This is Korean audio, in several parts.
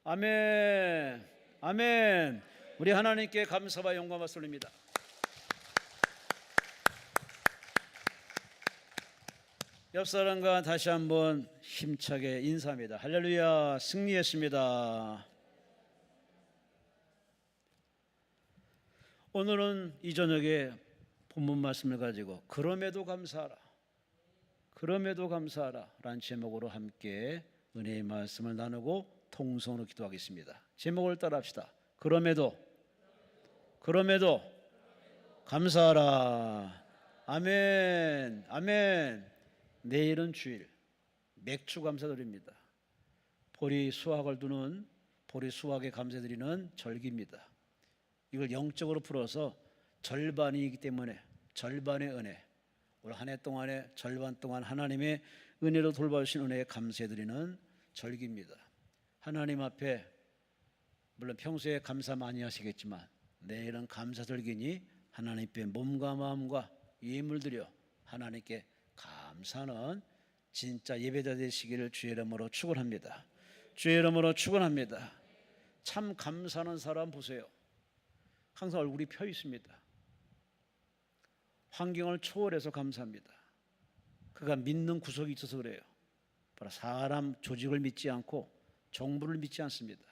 아멘. 아멘. 우리 하나님께 감사와 영광을 돌립니다. 옆 사람과 다시 한번 힘차게 인사합니다. 할렐루야, 승리했습니다. 오늘은 이 저녁에 본문 말씀을 가지고 그럼에도 감사하라, 그럼에도 감사하라 라는 제목으로 함께 은혜의 말씀을 나누고 통성으로 기도하겠습니다. 제목을 따라합시다. 그럼에도 감사하라. 아멘. 아멘. 내일은 주일, 맥주 감사드립니다. 보리 수확을 두는 보리 수확에 감사드리는 절기입니다. 이걸 영적으로 풀어서 절반이기 때문에 절반의 은혜, 올 한 해 동안에 절반 동안 하나님의 은혜로 돌봐주신 은혜에 감사드리는 절기입니다. 하나님 앞에 물론 평소에 감사 많이 하시겠지만 내일은 감사절기니 하나님께 몸과 마음과 예물 드려 하나님께 감사하는 진짜 예배자 되시기를 주의 이름으로 축원합니다. 주의 이름으로 축원합니다. 참 감사하는 사람 보세요. 항상 얼굴이 펴 있습니다. 환경을 초월해서 감사합니다. 그가 믿는 구석이 있어서 그래요. 바로 사람 조직을 믿지 않고 정부를 믿지 않습니다.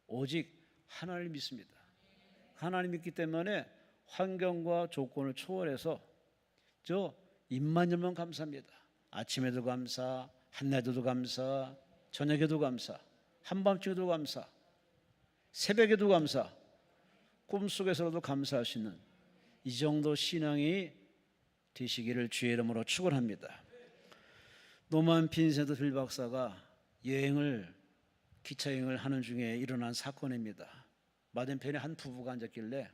오직 하나님을 믿습니다. 하나님 믿기 때문에 환경과 조건을 초월해서 저 입만 열면 감사합니다. 아침에도 감사, 한낮에도 감사, 저녁에도 감사, 한밤중에도 감사, 새벽에도 감사, 꿈속에서도 감사할 수 있는 이 정도 신앙이 되시기를 주의 이름으로 축원합니다. 노만 빈센트 빌 박사가 기차 여행을 하는 중에 일어난 사건입니다. 맞은편에 한 부부가 앉았길래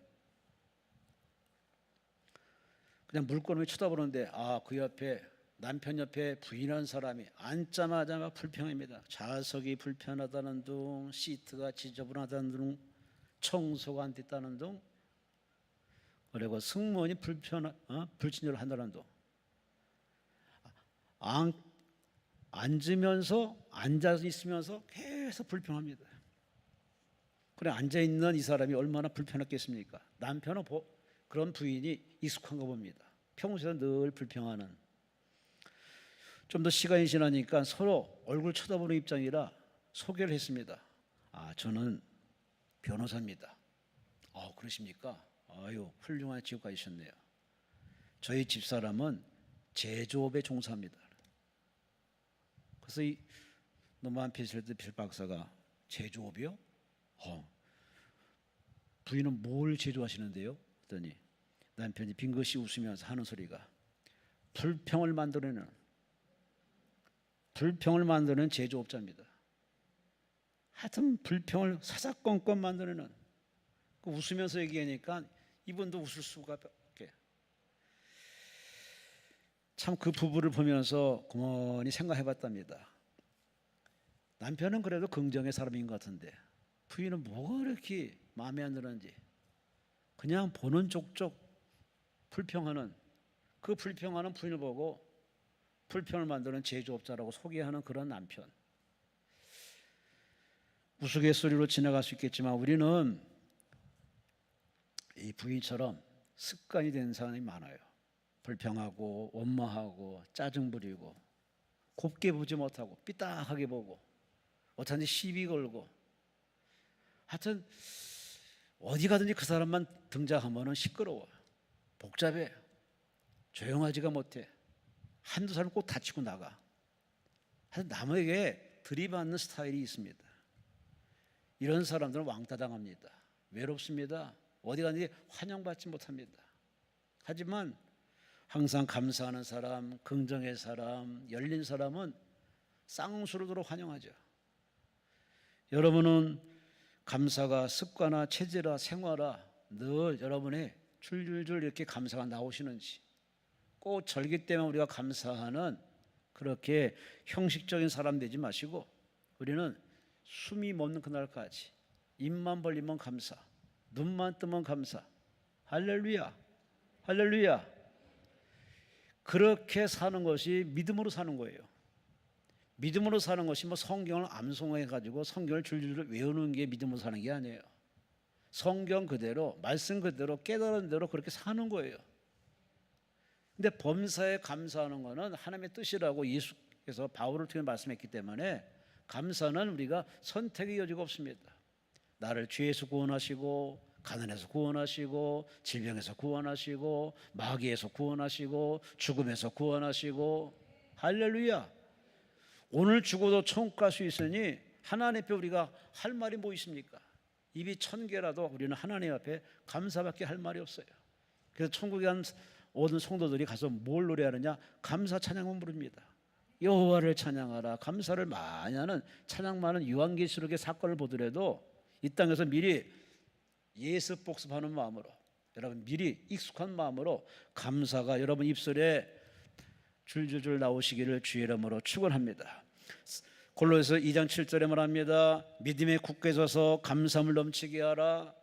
그냥 물건을 쳐다보는데 그 옆에 남편 옆에 부인한 사람이 앉자마자 막 불평합니다. 좌석이 불편하다는 둥, 시트가 지저분하다는 둥, 청소가 안 됐다는 둥, 그리고 승무원이 불친절을 한다는 둥. 앉아 있으면서 계속 불평합니다. 그래, 앉아 있는 이 사람이 얼마나 불편했겠습니까? 남편은 그런 부인이 익숙한가 봅니다. 평소에 늘 불평하는. 좀 더 시간이 지나니까 서로 얼굴 쳐다보는 입장이라 소개를 했습니다. 저는 변호사입니다. 그러십니까? 아유, 훌륭한 직업 가지셨네요. 저희 집사람은 제조업에 종사합니다. 그래서 이 노만 빈센트 빌 박사가 제조업이요? 부인은 뭘 제조하시는데요? 그랬더니 남편이 빙긋이 웃으면서 하는 소리가 불평을 만드는 제조업자입니다. 하여튼 불평을 사사건건 만드는, 웃으면서 얘기하니까 이분도 웃을 수가 없게. 참 그 부부를 보면서 고만히 생각해봤답니다. 남편은 그래도 긍정의 사람인 것 같은데 부인은 뭐가 이렇게 마음에 안 드는지 그냥 보는 족족 불평하는, 그 불평하는 부인을 보고 불평을 만드는 제조업자라고 소개하는 그런 남편. 우스갯소리로 지나갈 수 있겠지만 우리는 이 부인처럼 습관이 된 사람이 많아요. 불평하고 원망하고 짜증 부리고 곱게 보지 못하고 삐딱하게 보고 어쩐지 시비 걸고, 하여튼 어디 가든지 그 사람만 등장하면 시끄러워, 복잡해, 조용하지가 못해, 한두 사람 꼭 다치고 나가. 하여튼 남에게 들이받는 스타일이 있습니다. 이런 사람들은 왕따 당합니다. 외롭습니다. 어디 가든지 환영받지 못합니다. 하지만 항상 감사하는 사람, 긍정의 사람, 열린 사람은 쌍수로도 환영하죠. 여러분은 감사가 습관화, 체질화, 생활화 늘 여러분의 줄줄줄 이렇게 감사가 나오시는지, 꼭 절기 때문에 우리가 감사하는 그렇게 형식적인 사람 되지 마시고 우리는 숨이 멎는 그날까지 입만 벌리면 감사, 눈만 뜨면 감사. 할렐루야, 할렐루야. 그렇게 사는 것이 믿음으로 사는 거예요. 믿음으로 사는 것이 뭐 성경을 암송해 가지고 성경을 줄줄줄 외우는 게 믿음으로 사는 게 아니에요. 성경 그대로, 말씀 그대로, 깨달은 대로 그렇게 사는 거예요. 근데 범사에 감사하는 거는 하나님의 뜻이라고 예수께서 바울을 통해 말씀했기 때문에 감사는 우리가 선택의 여지가 없습니다. 나를 죄에서 구원하시고, 가난에서 구원하시고, 질병에서 구원하시고, 마귀에서 구원하시고, 죽음에서 구원하시고, 할렐루야. 오늘 죽어도 천국 갈 수 있으니 하나님 앞에 우리가 할 말이 뭐 있습니까? 입이 1000개라도 우리는 하나님 앞에 감사밖에 할 말이 없어요. 그래서 천국에 간 모든 성도들이 가서 뭘 노래하느냐? 감사 찬양만 부릅니다. 여호와를 찬양하라. 감사를 많이 하는 찬양 많은 요한계시록의 사건을 보더라도 이 땅에서 미리 예습 복습하는 마음으로, 여러분 미리 익숙한 마음으로 감사가 여러분 입술에 줄줄줄 나오시기를 주의 이름으로 축원합니다. 골로새서 2장 7절에 말합니다. 믿음에 굳게 서서 감사함을 넘치게 하라.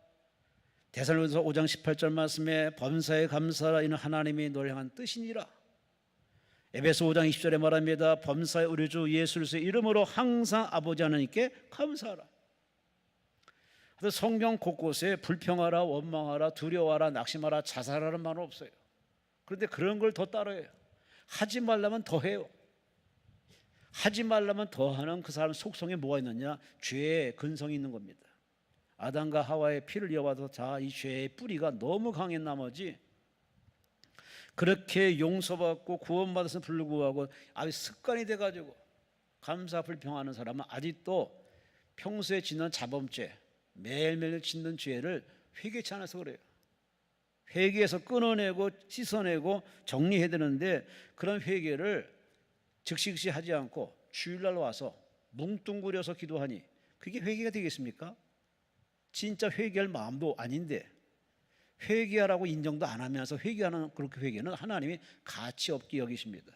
데살로니가서 5장 18절 말씀에 범사에 감사하라. 이는 하나님이 너를 향한 뜻이니라. 에베소 5장 20절에 말합니다. 범사의 우리 주 예수 그리스도의 이름으로 항상 아버지 하나님께 감사하라. 그래서 성경 곳곳에 불평하라, 원망하라, 두려워하라, 낙심하라, 자살하라는 말은 없어요. 그런데 그런 걸 더 따라해요. 하지 말라면 더 해요. 하지 말라면 더 하는 그 사람 속성에 뭐가 있느냐? 죄의 근성이 있는 겁니다. 아담과 하와의 피를 이어받아서 자, 이 죄의 뿌리가 너무 강한 나머지 그렇게 용서받고 구원받아서 불구하고 아주 습관이 돼가지고 감사 불평하는 사람은 아직도 평소에 짓는 자범죄, 매일매일 짓는 죄를 회개치 않아서 그래요. 회개해서 끊어내고 씻어내고 정리해야 되는데 그런 회개를 즉시 하지 않고 주일날 와서 뭉뚱그려서 기도하니 그게 회개가 되겠습니까? 진짜 회개할 마음도 아닌데 회개하라고 인정도 안 하면서 회개하는 그렇게 회개는 하나님이 가치 없게 여기십니다.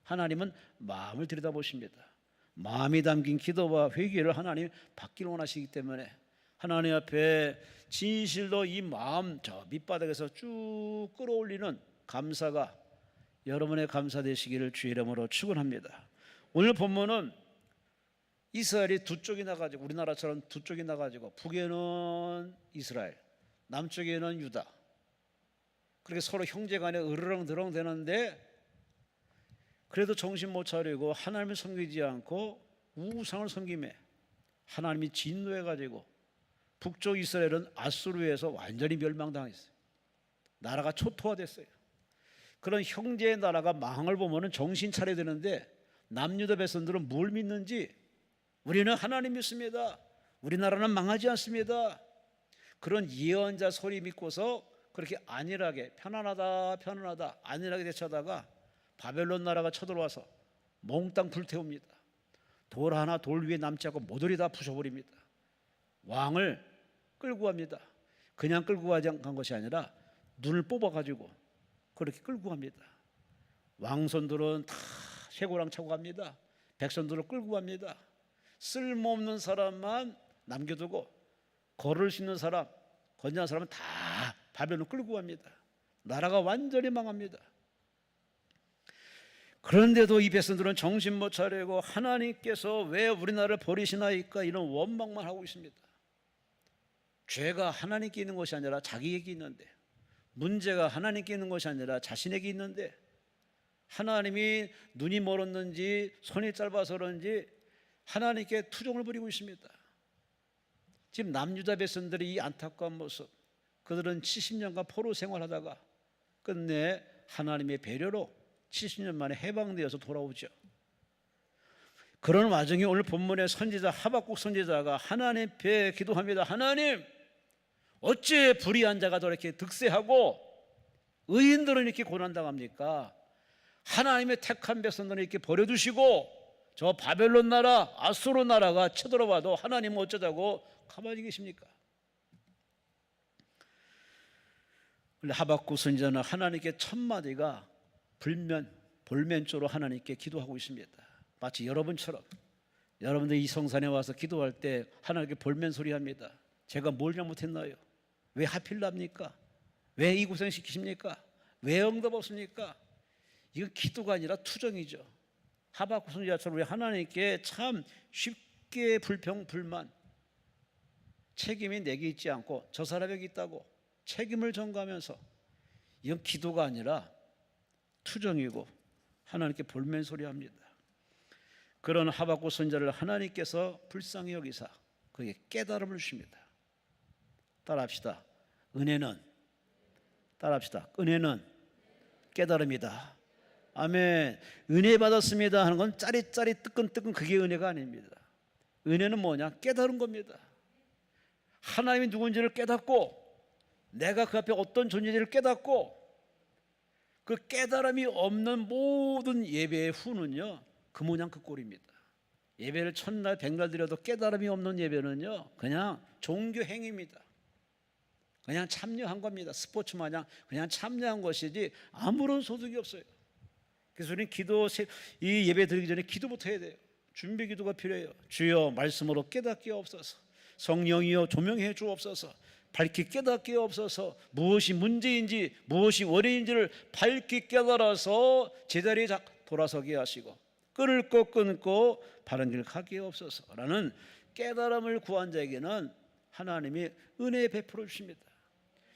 하나님은 마음을 들여다보십니다. 마음이 담긴 기도와 회개를 하나님이 받기를 원하시기 때문에 하나님 앞에 진실로 이 마음 저 밑바닥에서 쭉 끌어올리는 감사가 여러분의 감사 되시기를 주의 이름으로 축원합니다. 오늘 본문은 이스라엘이 두 쪽이 나가지고 우리나라처럼 두 쪽이 나가지고 북에는 이스라엘, 남쪽에는 유다. 그렇게 서로 형제간에 으르렁드렁 되는데 그래도 정신 못 차리고 하나님을 섬기지 않고 우상을 섬기며 하나님이 진노해가지고 북쪽 이스라엘은 아수르에서 완전히 멸망당했어요. 나라가 초토화됐어요. 그런 형제의 나라가 망을 보면 정신 차려야 되는데 남유다 백성들은 뭘 믿는지 우리는 하나님 믿습니다. 우리나라는 망하지 않습니다. 그런 예언자 소리 믿고서 그렇게 안일하게 편안하다 안일하게 대처하다가 바벨론 나라가 쳐들어와서 몽땅 불태웁니다. 돌 하나 돌 위에 남지 않고 모조리 다 부숴버립니다. 왕을 끌고 갑니다. 그냥 끌고 간 것이 아니라 눈을 뽑아가지고 그렇게 끌고 갑니다. 왕손들은 다 쇠고랑 차고 갑니다. 백성들을 끌고 갑니다. 쓸모없는 사람만 남겨두고 걸을 수 있는 사람, 건장한 사람은 다 바벨론 끌고 갑니다. 나라가 완전히 망합니다. 그런데도 이 백성들은 정신 못 차리고 하나님께서 왜 우리나라를 버리시나이까 이런 원망만 하고 있습니다. 죄가 하나님께 있는 것이 아니라 자기에게 있는데, 문제가 하나님께 있는 것이 아니라 자신에게 있는데, 하나님이 눈이 멀었는지 손이 짧아서 그런지 하나님께 투정을 부리고 있습니다. 지금 남유다 백성들의 이 안타까운 모습, 그들은 70년간 포로 생활하다가 끝내 하나님의 배려로 70년 만에 해방되어서 돌아오죠. 그런 와중에 오늘 본문의 선지자 하박국 선지자가 하나님 앞에 기도합니다. 하나님, 어째 불의한 자가 저렇게 득세하고 의인들은 이렇게 고난당합니까? 하나님의 택한 백성들은 이렇게 버려두시고 저 바벨론 나라, 아수르 나라가 쳐들어와도 하나님은 어쩌자고 가만히 계십니까? 하박국 선지자는 하나님께 첫마디가 볼면조로 하나님께 기도하고 있습니다. 마치 여러분처럼 여러분들 이 성산에 와서 기도할 때 하나님께 볼면 소리합니다. 제가 뭘 잘못했나요? 왜 하필 납니까? 왜 이 고생 시키십니까? 왜 응답 없습니까? 이건 기도가 아니라 투정이죠. 하박국 선지자처럼 우리 하나님께 참 쉽게 불평 불만, 책임이 내게 있지 않고 저 사람에게 있다고 책임을 전가하면서, 이건 기도가 아니라 투정이고 하나님께 볼멘소리합니다. 그런 하박국 선지자를 하나님께서 불쌍히 여기사 그에게 깨달음을 주십니다. 따라합시다. 은혜는, 따라합시다. 은혜는 깨달음이다. 아멘. 은혜 받았습니다 하는 건 짜릿짜릿 뜨끈뜨끈 그게 은혜가 아닙니다. 은혜는 뭐냐? 깨달은 겁니다. 하나님이 누군지를 깨닫고 내가 그 앞에 어떤 존재인지를 깨닫고, 그 깨달음이 없는 모든 예배의 후는요 그 모양 그 꼴입니다. 예배를 첫날 백날 드려도 깨달음이 없는 예배는요 그냥 종교 행위입니다. 그냥 참여한 겁니다. 스포츠 마냥 그냥 참여한 것이지 아무런 소득이 없어요. 그래서 우리는 이 예배 드리기 전에 기도부터 해야 돼요. 준비 기도가 필요해요. 주여 말씀으로 깨닫게 없어서, 성령이여 조명해 주옵소서, 밝히 깨닫게 없어서, 무엇이 문제인지 무엇이 원인인지를 밝히 깨달아서 제자리에 돌아서게 하시고 끊을 것 끊고 바른 길 가게 없어서라는 깨달음을 구한 자에게는 하나님이 은혜 베풀어 주십니다.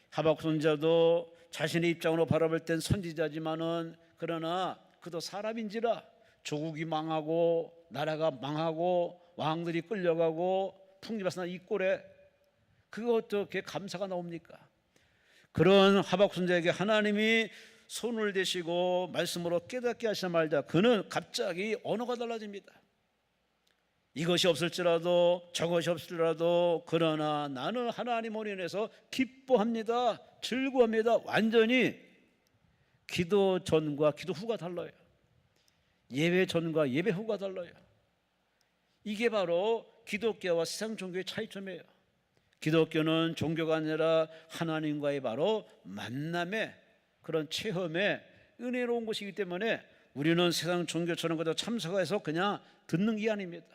하박국 선지자도 자신의 입장으로 바라볼 땐 선지자지만은, 그러나 그도 사람인지라 조국이 망하고 나라가 망하고 왕들이 끌려가고 풍지박산 이 꼴에 그거 어떻게 감사가 나옵니까? 그런 하박국 선지자에게 하나님이 손을 대시고 말씀으로 깨닫게 하시나 말자 그는 갑자기 언어가 달라집니다. 이것이 없을지라도 저것이 없을지라도 그러나 나는 하나님으로 인해서 기뻐합니다, 즐거워합니다. 완전히 기도 전과 기도 후가 달라요. 예배 전과 예배 후가 달라요. 이게 바로 기독교와 세상 종교의 차이점이에요. 기독교는 종교가 아니라 하나님과의 바로 만남의 그런 체험에 은혜로운 것이기 때문에 우리는 세상 종교처럼 그저 참석해서 그냥 듣는 게 아닙니다.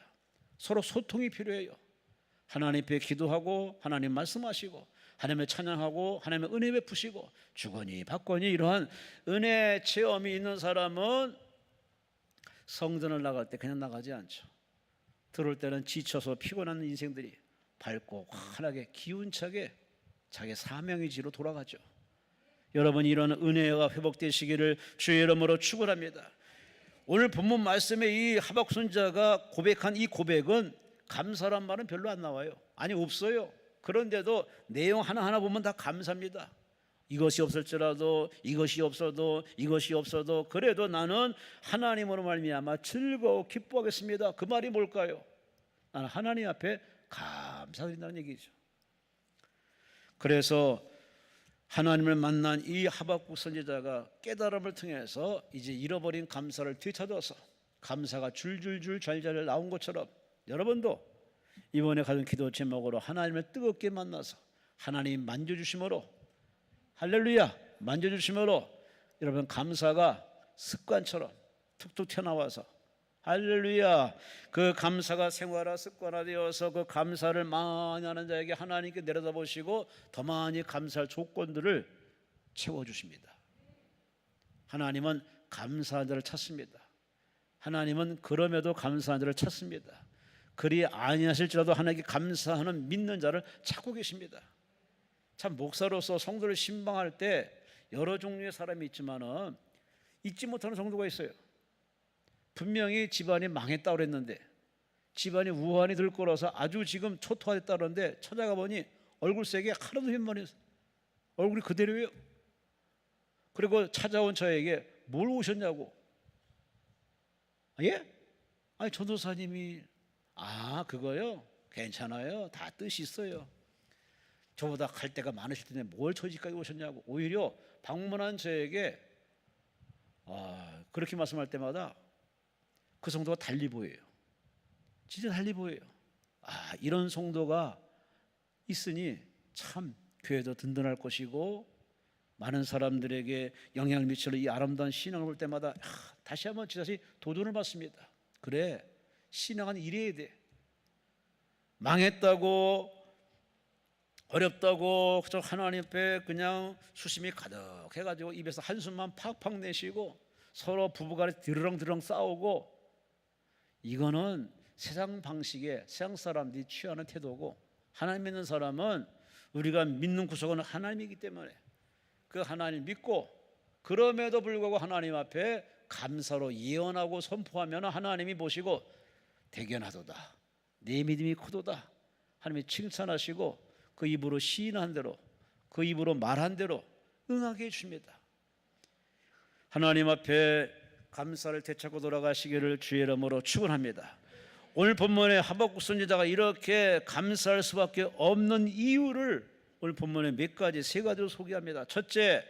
서로 소통이 필요해요. 하나님 앞에 기도하고 하나님 말씀하시고 하나님을 찬양하고 하나님의 은혜 베푸시고 주거니 받거니 이러한 은혜 체험이 있는 사람은 성전을 나갈 때 그냥 나가지 않죠. 들어올 때는 지쳐서 피곤한 인생들이 밝고 환하게 기운차게 자기 사명의지로 돌아가죠. 여러분, 이런 은혜가 회복되시기를 주의 이름으로 축원합니다. 오늘 본문 말씀에 이 하박국 선지자가 고백한 이 고백은 감사란 말은 별로 안 나와요. 아니, 없어요. 그런데도 내용 하나하나 보면 다 감사합니다. 이것이 없을지라도, 이것이 없어도, 이것이 없어도 그래도 나는 하나님으로 말미암아 즐거워 기뻐하겠습니다. 그 말이 뭘까요? 나는 하나님 앞에 감사드린다는 얘기죠. 그래서 하나님을 만난 이 하박국 선지자가 깨달음을 통해서 이제 잃어버린 감사를 되찾아서 감사가 줄줄줄 잘잘 나온 것처럼 여러분도 이번에 가진 기도 제목으로 하나님을 뜨겁게 만나서 하나님 만져주심으로, 할렐루야, 만져주심으로 여러분 감사가 습관처럼 툭툭 튀어나와서, 할렐루야, 그 감사가 생활화 습관화되어서 그 감사를 많이 하는 자에게 하나님께 내려다보시고 더 많이 감사할 조건들을 채워주십니다. 하나님은 감사한 자를 찾습니다. 하나님은 그럼에도 감사한 자를 찾습니다. 그리 아니하실지라도 하나님께 감사하는 믿는 자를 찾고 계십니다. 참, 목사로서 성도를 신방할 때 여러 종류의 사람이 있지만은 잊지 못하는 성도가 있어요. 분명히 집안이 망했다고 그랬는데, 집안이 우환이 들 거라서 아주 지금 초토화됐다 그러는데 찾아가 보니 얼굴색이 하나도 흰머리, 얼굴이 그대로예요. 그리고 찾아온 저에게 뭘 오셨냐고. 예? 아니, 전도사님이 그거요? 괜찮아요. 다 뜻이 있어요. 저보다 갈 데가 많으실 텐데 뭘 저지까지 오셨냐고. 오히려 방문한 저에게 그렇게 말씀할 때마다 그 성도가 달리 보여요. 진짜 달리 보여요. 이런 성도가 있으니 참 교회도 든든할 것이고 많은 사람들에게 영향을 미치는 이 아름다운 신앙을 볼 때마다 다시 한번 지다시 도전을 받습니다. 그래, 신앙은 이래야 돼. 망했다고, 어렵다고 그저 하나님 앞에 그냥 수심이 가득해가지고 입에서 한숨만 팍팍 내쉬고 서로 부부간에 드르렁드르렁 싸우고 이거는 세상 방식에 세상 사람들이 취하는 태도고, 하나님 믿는 사람은 우리가 믿는 구석은 하나님이기 때문에 그 하나님 믿고, 그럼에도 불구하고 하나님 앞에 감사로 예언하고 선포하면 하나님이 보시고 대견하도다, 내 믿음이 크도다, 하나님이 칭찬하시고 그 입으로 시인한 대로, 그 입으로 말한 대로 응하게 해줍니다. 하나님 앞에 감사를 되찾고 돌아가시기를 주의 이름으로 축원합니다. 오늘 본문에 하박국 선지자가 이렇게 감사할 수밖에 없는 이유를 오늘 본문에 몇 가지, 세 가지로 소개합니다. 첫째,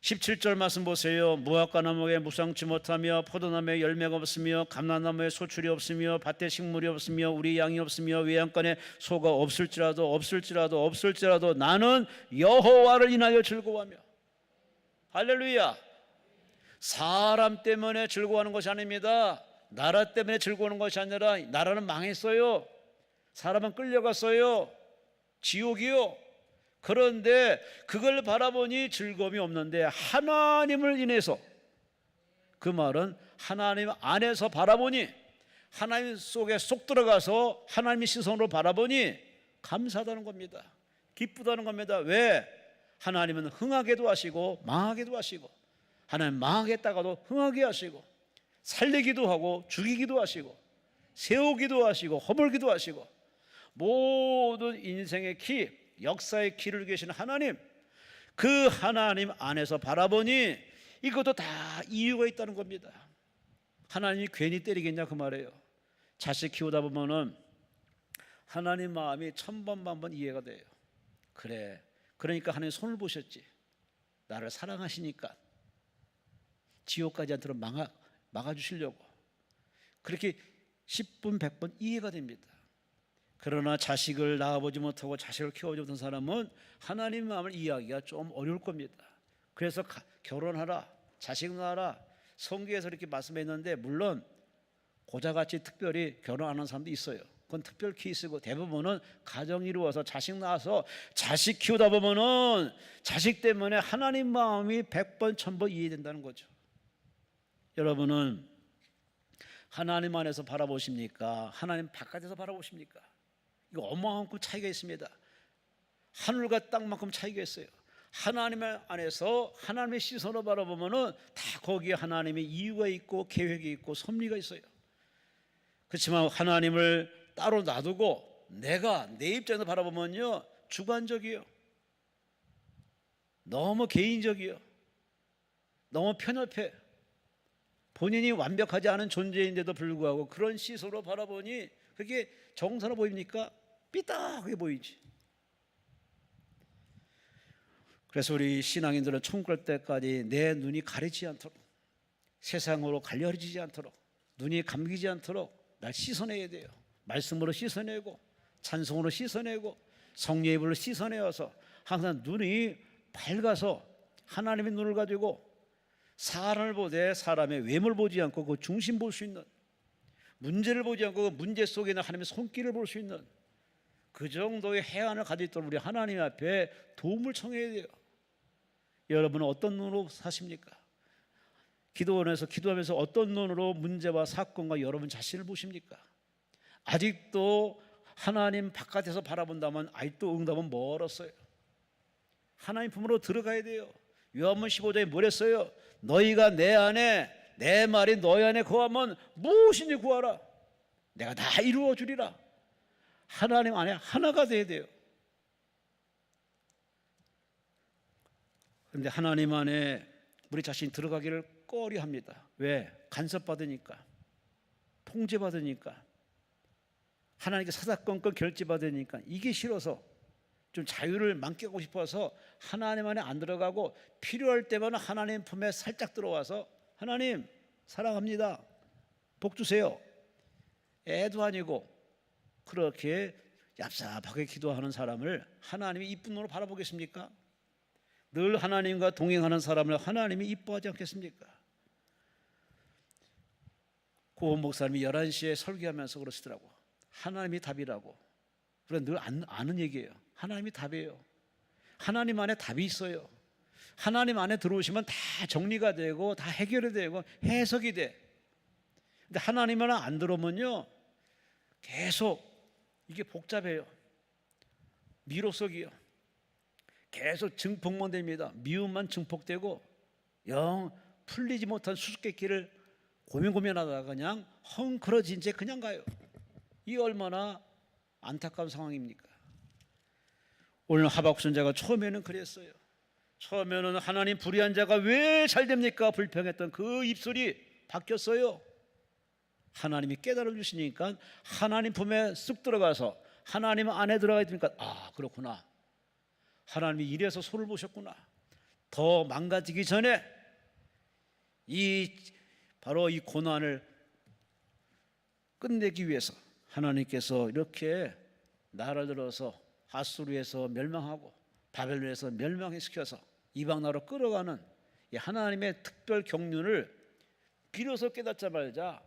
17절 말씀 보세요. 무화과 나무에 무상치 못하며 포도나무에 열매가 없으며 감람나무에 소출이 없으며 밭에 식물이 없으며 우리 양이 없으며 외양간에 소가 없을지라도 나는 여호와를 인하여 즐거워하며. 할렐루야. 사람 때문에 즐거워하는 것이 아닙니다. 나라 때문에 즐거워하는 것이 아니라, 나라는 망했어요. 사람은 끌려갔어요. 지옥이요. 그런데 그걸 바라보니 즐거움이 없는데 하나님을 인해서, 그 말은 하나님 안에서 바라보니, 하나님 속에 쏙 들어가서 하나님의 시선으로 바라보니 감사하다는 겁니다. 기쁘다는 겁니다. 왜? 하나님은 흥하게도 하시고 망하게도 하시고, 하나님 망하겠다가도 흥하게 하시고, 살리기도 하고 죽이기도 하시고 세우기도 하시고 허물기도 하시고, 모든 인생의 키, 역사의 키를 계신 하나님, 그 하나님 안에서 바라보니 이것도 다 이유가 있다는 겁니다. 하나님이 괜히 때리겠냐 그 말이에요. 자식 키우다 보면은 하나님 마음이 천번만번 이해가 돼요. 그래, 그러니까 하나님 손을 보셨지. 나를 사랑하시니까 지옥까지 않도록 막아주시려고. 그렇게 10분 100번 이해가 됩니다. 그러나 자식을 낳아보지 못하고 자식을 키워보지 못한 사람은 하나님 마음을 이해하기가 좀 어려울 겁니다. 그래서 결혼하라, 자식 낳아라, 성경에서 이렇게 말씀했는데, 물론 고자같이 특별히 결혼 안 하는 사람도 있어요. 그건 특별 케이스고, 대부분은 가정 이루어서 자식 낳아서 자식 키우다 보면은 자식 때문에 하나님 마음이 100번 1000번 이해된다는 거죠. 여러분은 하나님 안에서 바라보십니까? 하나님 바깥에서 바라보십니까? 이거 어마어마한 차이가 있습니다. 하늘과 땅만큼 차이가 있어요. 하나님 안에서 하나님의 시선으로 바라보면은 다 거기에 하나님의 이유가 있고 계획이 있고 섭리가 있어요. 그렇지만 하나님을 따로 놔두고 내가 내 입장에서 바라보면요, 주관적이에요. 너무 개인적이에요. 너무 편협해. 본인이 완벽하지 않은 존재인데도 불구하고 그런 시선으로 바라보니 그게 정서로 보입니까? 삐딱하게 보이지. 그래서 우리 신앙인들은 천국 갈 때까지 내 눈이 가리지 않도록, 세상으로 가려지지 않도록, 눈이 감기지 않도록 날 씻어내야 돼요. 말씀으로 씻어내고 찬송으로 씻어내고 성령의 불로 씻어내어서 항상 눈이 밝아서 하나님의 눈을 가지고 사람을 보되 사람의 외모를 보지 않고 그 중심 볼 수 있는, 문제를 보지 않고 그 문제 속에 있는 하나님의 손길을 볼 수 있는 그 정도의 해안을 가지고 있도록 우리 하나님 앞에 도움을 청해야 돼요. 여러분은 어떤 눈으로 사십니까? 기도원에서 기도하면서 어떤 눈으로 문제와 사건과 여러분 자신을 보십니까? 아직도 하나님 바깥에서 바라본다면 아직도 응답은 멀었어요. 하나님 품으로 들어가야 돼요. 요한복음 15장에 뭐랬어요? 너희가 내 안에, 내 말이 너희 안에 거하면 무엇이니 구하라, 내가 다 이루어 주리라. 하나님 안에 하나가 돼야 돼요. 그런데 하나님 안에 우리 자신이 들어가기를 꺼려합니다. 왜? 간섭받으니까, 통제받으니까, 하나님께 사사건건 결제받으니까, 이게 싫어서 좀 자유를 만끽하고 싶어서 하나님 안에 안 들어가고, 필요할 때마다 하나님 품에 살짝 들어와서 하나님 사랑합니다, 복 주세요, 애도 아니고 그렇게 얍삽하게 기도하는 사람을 하나님이 이쁜 눈으로 바라보겠습니까? 늘 하나님과 동행하는 사람을 하나님이 이뻐하지 않겠습니까? 고은 목사님이 11시에 설교하면서 그러시더라고. 하나님이 답이라고. 그래, 늘 아는 얘기예요. 하나님이 답이에요. 하나님 안에 답이 있어요. 하나님 안에 들어오시면 다 정리가 되고 다 해결이 되고 해석이 돼. 근데 하나님은 안 들어오면요 계속 이게 복잡해요. 미로석이요. 계속 증폭만 됩니다. 미움만 증폭되고 영 풀리지 못한 수수께끼를 고민하다가 그냥 헝클어진 채 그냥 가요. 이 얼마나 안타까운 상황입니까? 오늘 하박국 선지자가 처음에는 그랬어요. 처음에는 하나님 불의한 자가 왜 잘 됩니까? 불평했던 그 입술이 바뀌었어요. 하나님이 깨달아 주시니까 하나님 품에 쑥 들어가서 하나님 안에 들어가 있으니까 아 그렇구나. 하나님이 이래서 손을 보셨구나. 더 망가지기 전에 바로 이 고난을 끝내기 위해서 하나님께서 이렇게 나라를 들어서 하수르에서 멸망하고 바벨론에서 멸망시켜서 이방 나라로 끌어가는 이 하나님의 특별 경륜을 비로소 깨닫자마자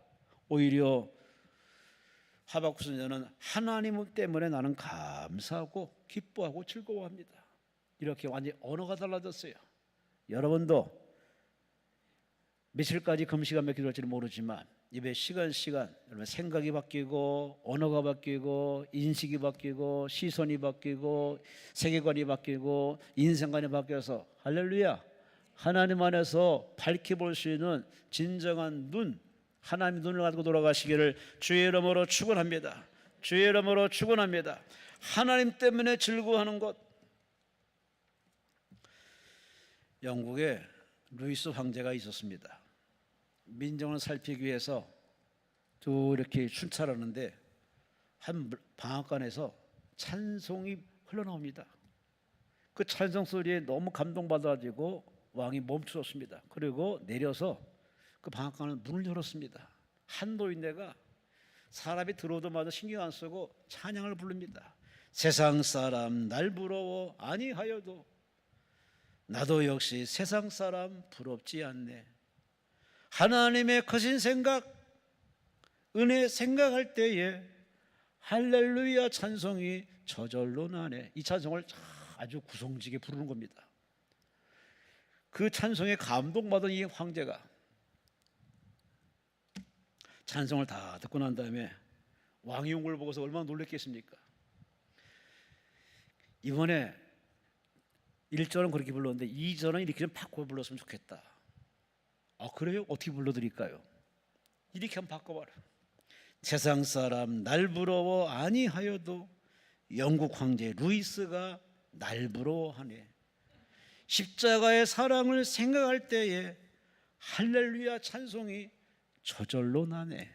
오히려 하박국 선지자는 하나님 때문에 나는 감사하고 기뻐하고 즐거워합니다. 이렇게 완전히 언어가 달라졌어요. 여러분도 며칠까지 금식하며 기도할지는 모르지만 입에 시간 여러분 생각이 바뀌고 언어가 바뀌고 인식이 바뀌고 시선이 바뀌고 세계관이 바뀌고 인생관이 바뀌어서 할렐루야 하나님 안에서 밝히 볼 수 있는 진정한 눈 하나님의 눈을 가지고 돌아가시기를 주의 이름으로 축원합니다. 주의 이름으로 축원합니다. 하나님 때문에 즐거워하는 것. 영국에 루이스 황제가 있었습니다. 민정을 살피기 위해서 또 이렇게 순찰하는데 한 방앗간에서 찬송이 흘러나옵니다. 그 찬송 소리에 너무 감동받아가지고 왕이 멈추었습니다. 그리고 내려서 그 방앗간을 문을 열었습니다. 한 노인네가 사람이 들어오자마자 신경 안 쓰고 찬양을 부릅니다. 세상 사람 날 부러워 아니하여도 나도 역시 세상 사람 부럽지 않네. 하나님의 크신 생각, 은혜 생각할 때에 할렐루야 찬송이 저절로 나네. 이 찬송을 아주 구성지게 부르는 겁니다. 그 찬송에 감동받은 이 황제가 찬송을 다 듣고 난 다음에 왕이 온 걸 보고서 얼마나 놀랐겠습니까? 이번에 1절은 그렇게 불렀는데 2절은 이렇게 좀 바꿔 불렀으면 좋겠다. 아 그래요? 어떻게 불러드릴까요? 이렇게 한번 바꿔봐라. 세상 사람 날 부러워 아니하여도 영국 황제 루이스가 날 부러워하네. 십자가의 사랑을 생각할 때에 할렐루야 찬송이 저절로 나네.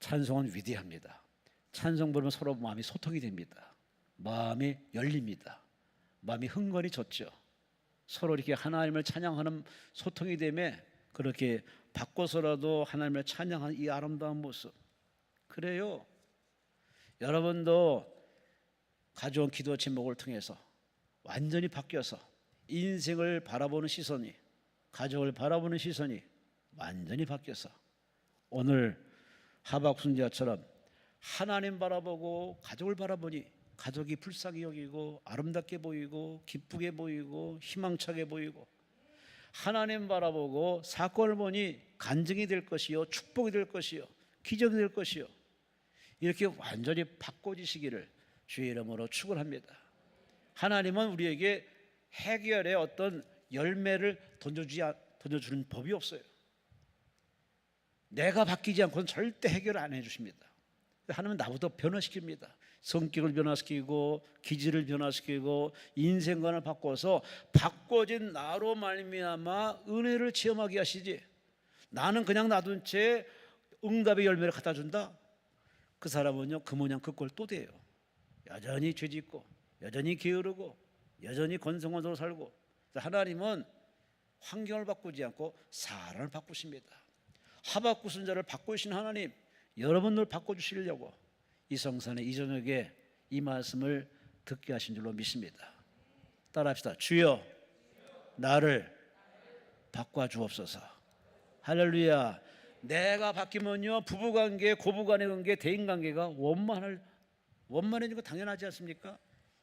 찬송은 위대합니다. 찬송 부르면 서로 마음이 소통이 됩니다. 마음이 열립니다. 마음이 흥건히 젖죠. 서로 이렇게 하나님을 찬양하는 소통이 되면 그렇게 바꿔서라도 하나님을 찬양하는 이 아름다운 모습. 그래요. 여러분도 가져온 기도 제목을 통해서 완전히 바뀌어서 인생을 바라보는 시선이 가족을 바라보는 시선이 완전히 바뀌어서 오늘 하박국 선지자처럼 하나님 바라보고 가족을 바라보니 가족이 불쌍히 여기고 아름답게 보이고 기쁘게 보이고 희망차게 보이고 하나님 바라보고 사건을 보니 간증이 될 것이요 축복이 될 것이요 기적이 될 것이요 이렇게 완전히 바꿔지시기를 주의 이름으로 축원합니다. 하나님은 우리에게 해결의 어떤 열매를 던져주는 법이 없어요. 내가 바뀌지 않고는 절대 해결을 안 해주십니다. 하나님은 나부터 변화시킵니다. 성격을 변화시키고 기질을 변화시키고 인생관을 바꿔서 바꿔진 나로 말미암아 은혜를 체험하게 하시지. 나는 그냥 놔둔 채 응답의 열매를 갖다 준다. 그 사람은요 그 모양 그 꼴 또 돼요. 여전히 죄짓고 여전히 게으르고 여전히 건성원으로 살고. 하나님은 환경을 바꾸지 않고 사람을 바꾸십니다. 하박국 선지자를 바꾸신 하나님 여러분을 바꿔주시려고 이 성산에 이 저녁에 이 말씀을 듣게 하신 줄로 믿습니다. 따라합시다. 주여 나를 바꿔주옵소서. 할렐루야. 내가 바뀌면요 부부관계 고부간의 관계 대인관계가 원만해지는 거 당연하지 않습니까?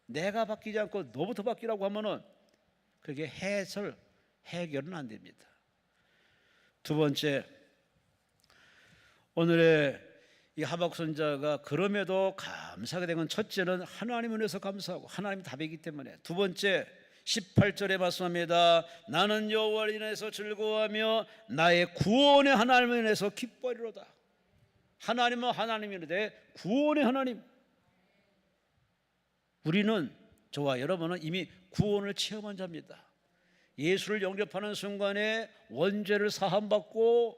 내가 바뀌지 않고 너부터 바뀌라고 하면은 그게 해결은 안 됩니다. 두 번째, 오늘의 이 하박국 선지자가 그럼에도 감사하게 된 건, 첫째는 하나님을 위해서 감사하고 하나님이 답이기 때문에. 두 번째, 18절에 말씀합니다. 나는 여호와를 인해서 즐거워하며 나의 구원의 하나님을 인해서 기뻐하리로다. 하나님은 하나님인데 구원의 하나님. 우리는, 저와 여러분은 이미 구원을 체험한 자입니다. 예수를 영접하는 순간에 원죄를 사함받고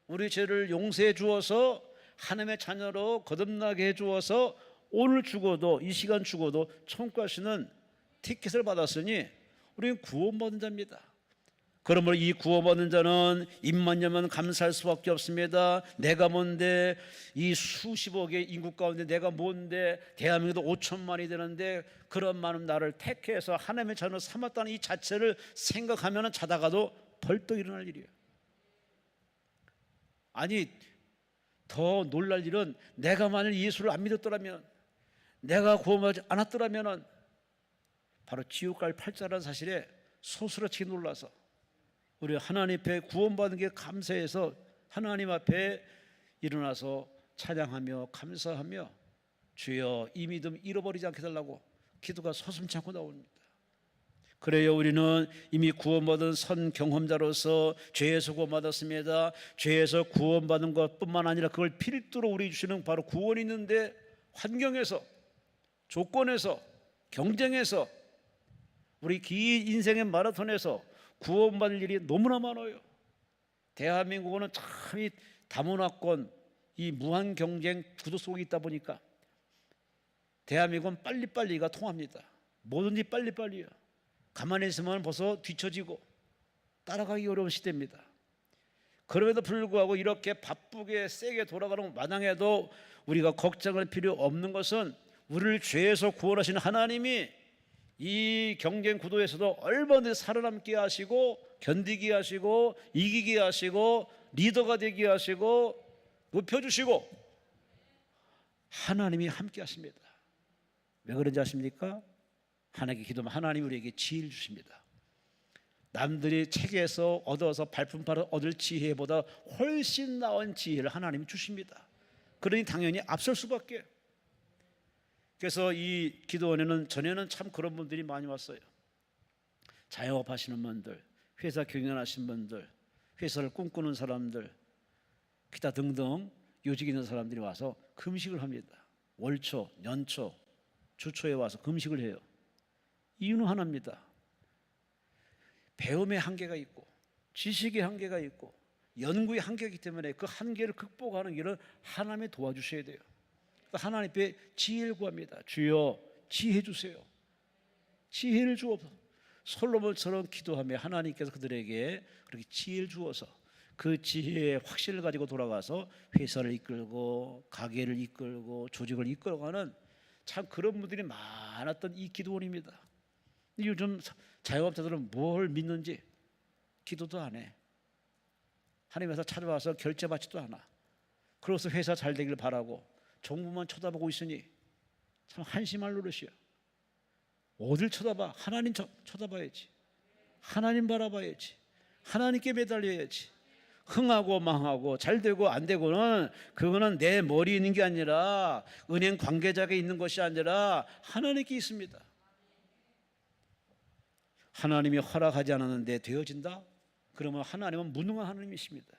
우리 죄를 용서해 주어서 하나님의 자녀로 거듭나게 해 주어서 오늘 죽어도, 이 시간 죽어도 천국 가시는 티켓을 받았으니 우리는 구원받은 자입니다. 그러므로 이 구원받은 자는 입만 열면 감사할 수밖에 없습니다. 내가 뭔데, 이 수십억의 인구 가운데 내가 뭔데, 대한민국도 5천만이 되는데 그런 많은 나를 택해서 하나님의 자녀로 삼았다는 이 자체를 생각하면 자다가도 벌떡 일어날 일이에요. 아니, 더 놀랄 일은 내가 만일 예수를 안 믿었더라면, 내가 구원받지 않았더라면 바로 지옥 갈 팔자라는 사실에 소스라치게 놀라서 우리 하나님 앞에 구원받은 게 감사해서 하나님 앞에 일어나서 찬양하며 감사하며 주여 이 믿음 잃어버리지 않게 달라고 기도가 서슴지 않고 나옵니다. 그래요, 우리는 이미 구원받은 선 경험자로서 죄에서 구원받았습니다. 죄에서 구원받은 것뿐만 아니라 그걸 필두로 우리 주시는 바로 구원이 있는데, 환경에서, 조건에서, 경쟁에서, 우리 긴 인생의 마라톤에서 구원받을 일이 너무나 많아요. 대한민국은 참 이 다문화권, 이 무한 경쟁 구도 속에 있다 보니까 대한민국은 빨리빨리가 통합니다. 뭐든지 빨리빨리요. 가만히 있으면 벌써 뒤처지고 따라가기 어려운 시대입니다. 그럼에도 불구하고 이렇게 바쁘게 세게 돌아가는 마당에도 우리가 걱정할 필요 없는 것은 우리를 죄에서 구원하신 하나님이 이 경쟁 구도에서도 얼마든지 살아남게 하시고 견디게 하시고 이기게 하시고 리더가 되게 하시고 높여주시고 하나님이 함께 하십니다. 왜 그런지 아십니까? 하나님께 기도하면 하나님이 우리에게 지혜를 주십니다. 남들이 책에서 얻어서 발품팔아 얻을 지혜보다 훨씬 나은 지혜를 하나님이 주십니다. 그러니 당연히 앞설 수밖에. 그래서 이 기도원에는 전에는 참 그런 분들이 많이 왔어요. 자영업 하시는 분들, 회사 경영하시는 분들, 회사를 꿈꾸는 사람들, 기타 등등 요직 있는 사람들이 와서 금식을 합니다. 월초, 연초, 주초에 와서 금식을 해요. 이유는 하나입니다. 배움의 한계가 있고 지식의 한계가 있고 연구의 한계가 있기 때문에 그 한계를 극복하는 길은 하나님이 도와주셔야 돼요. 하나님 앞에 지혜를 구합니다. 주여 지혜 주세요. 지혜를 주옵소서. 솔로몬처럼 기도하며 하나님께서 그들에게 그렇게 지혜를 주어서 그 지혜의 확신을 가지고 돌아가서 회사를 이끌고 가게를 이끌고 조직을 이끌어가는 참 그런 분들이 많았던 이 기도원입니다. 요즘 자영업자들은 뭘 믿는지 기도도 안 해. 하나님 회사 찾아와서 결제 받지도 않아. 그래서 회사 잘 되길 바라고 정부만 쳐다보고 있으니 참 한심할 노릇이야. 어딜 쳐다봐? 하나님 쳐다봐야지. 하나님 바라봐야지. 하나님께 매달려야지. 흥하고 망하고 잘 되고 안 되고는 그거는 내 머리에 있는 게 아니라 은행 관계자에게 있는 것이 아니라 하나님께 있습니다. 하나님이 허락하지 않았는데 되어진다? 그러면 하나님은 무능한 하나님이십니다.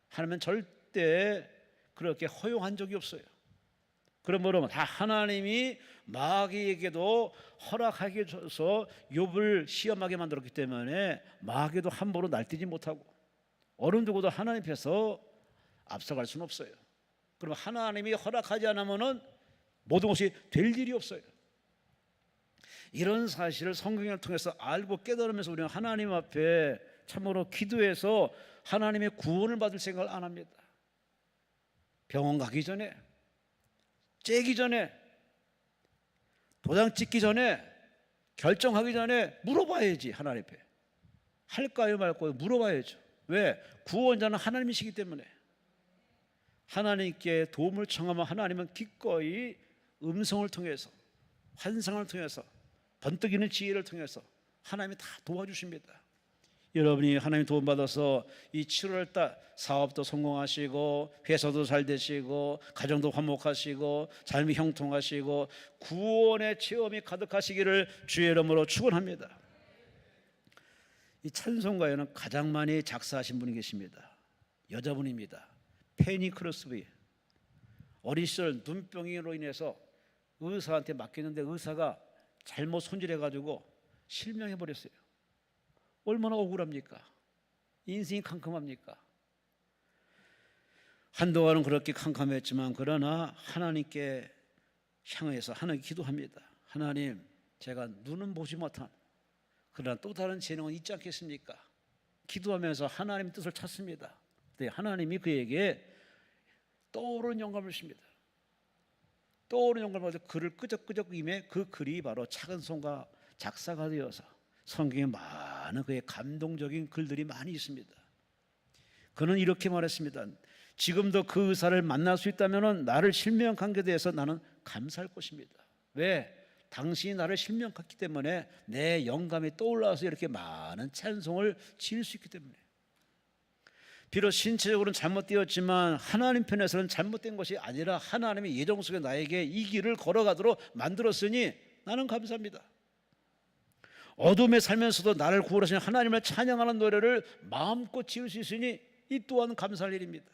하나님은 절대 그렇게 허용한 적이 없어요. 그러므로 다 하나님이 마귀에게도 허락하게 해서 욥을 시험하게 만들었기 때문에 마귀도 함부로 날뛰지 못하고 어느 누구도 하나님 앞에서 앞서갈 수는 없어요. 그럼 하나님이 허락하지 않으면 모든 것이 될 일이 없어요. 이런 사실을 성경을 통해서 알고 깨달으면서 우리는 하나님 앞에 참으로 기도해서 하나님의 구원을 받을 생각을 안 합니다. 병원 가기 전에, 째기 전에, 도장 찍기 전에, 결정하기 전에 물어봐야지. 하나님 앞에 할까요 말까요 물어봐야죠. 왜? 구원자는 하나님이시기 때문에. 하나님께 도움을 청하면 하나님은 기꺼이 음성을 통해서, 환상을 통해서, 번뜩이는 지혜를 통해서 하나님이 다 도와주십니다. 여러분이 하나님 도움받아서 이 7월달 사업도 성공하시고 회사도 잘 되시고 가정도 화목하시고 삶이 형통하시고 구원의 체험이 가득하시기를 주의 이름으로 축원합니다. 이 찬송가에는 가장 많이 작사하신 분이 계십니다. 여자분입니다. 페니 크로스비. 어린 시절 눈병으로 인해서 의사한테 맡겼는데 의사가 잘못 손질해가지고 실명해버렸어요. 얼마나 억울합니까? 인생이 캄캄합니까? 한동안은 그렇게 캄캄했지만 그러나 하나님께 향해서 하나님 기도합니다. 하나님, 제가 눈은 보지 못한 그러나 또 다른 재능은 있지 않겠습니까? 기도하면서 하나님의 뜻을 찾습니다. 하나님이 그에게 떠오르는 영감을 주십니다. 떠오르는 영감을 받아 글을 끄적끄적 임해 그 글이 바로 작은 손과 작사가 되어서 성경에 많은 그의 감동적인 글들이 많이 있습니다. 그는 이렇게 말했습니다. 지금도 그 의사를 만날 수 있다면 나를 실명한 것에 대해서 나는 감사할 것입니다. 왜? 당신이 나를 실명했기 때문에 내 영감이 떠올라서 이렇게 많은 찬송을 지을 수 있기 때문에. 비록 신체적으로는 잘못되었지만 하나님 편에서는 잘못된 것이 아니라 하나님의 예정 속에 나에게 이 길을 걸어가도록 만들었으니 나는 감사합니다. 어둠에 살면서도 나를 구원하신 하나님을 찬양하는 노래를 마음껏 지을 수 있으니 이 또한 감사할 일입니다.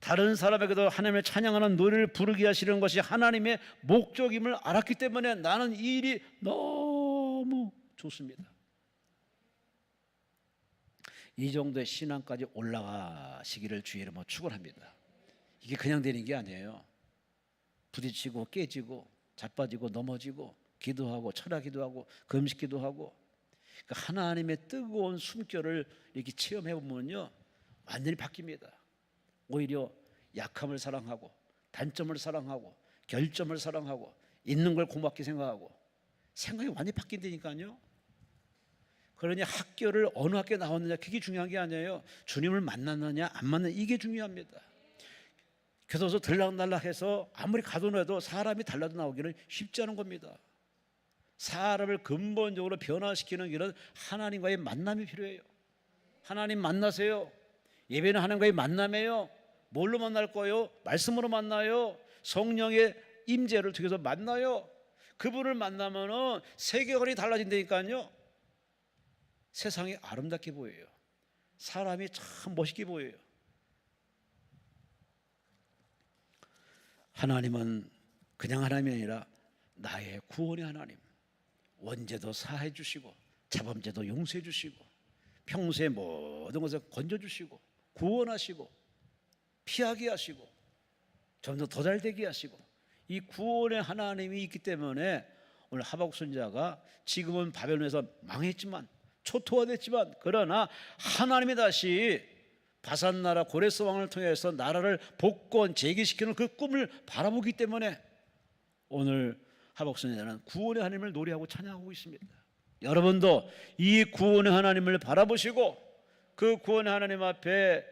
다른 사람에게도 하나님을 찬양하는 노래를 부르게 하시는 것이 하나님의 목적임을 알았기 때문에 나는 이 일이 너무 좋습니다. 이 정도의 신앙까지 올라가시기를 주의 이름으로 축원합니다. 이게 그냥 되는 게 아니에요. 부딪히고 깨지고 자빠지고 넘어지고 기도하고 철학기도 하고 금식기도 하고 그러니까 하나님의 뜨거운 숨결을 이렇게 체험해 보면요 완전히 바뀝니다. 오히려 약함을 사랑하고 단점을 사랑하고 결점을 사랑하고 있는 걸 고맙게 생각하고 생각이 완전히 바뀐다니까요. 그러니 학교를 어느 학교에 나왔느냐 그게 중요한 게 아니에요. 주님을 만났느냐 안 만났느냐 이게 중요합니다. 교도소 들락날락해서 아무리 가둬놔도 사람이 달라도 나오기는 쉽지 않은 겁니다. 사람을 근본적으로 변화시키는 길은 하나님과의 만남이 필요해요. 하나님 만나세요. 예배는 하나님과의 만남이에요. 뭘로 만날 거예요? 말씀으로 만나요. 성령의 임재를 통해서 만나요. 그분을 만나면은 세계관이 달라진다니까요. 세상이 아름답게 보여요. 사람이 참 멋있게 보여요. 하나님은 그냥 하나님이 아니라 나의 구원의 하나님. 원죄도 사해 주시고 자범죄도 용서해 주시고 평소에 모든 것을 건져 주시고 구원하시고 피하게 하시고 점점 더 잘되게 하시고 이 구원의 하나님이 있기 때문에 오늘 하박국 선지자가 지금은 바벨론에서 망했지만 초토화됐지만 그러나 하나님이 다시 바산 나라 고레스 왕을 통해서 나라를 복권 재기시키는 그 꿈을 바라보기 때문에 오늘 하박국 선지자는 구원의 하나님을 노래하고 찬양하고 있습니다. 여러분도 이 구원의 하나님을 바라보시고 그 구원의 하나님 앞에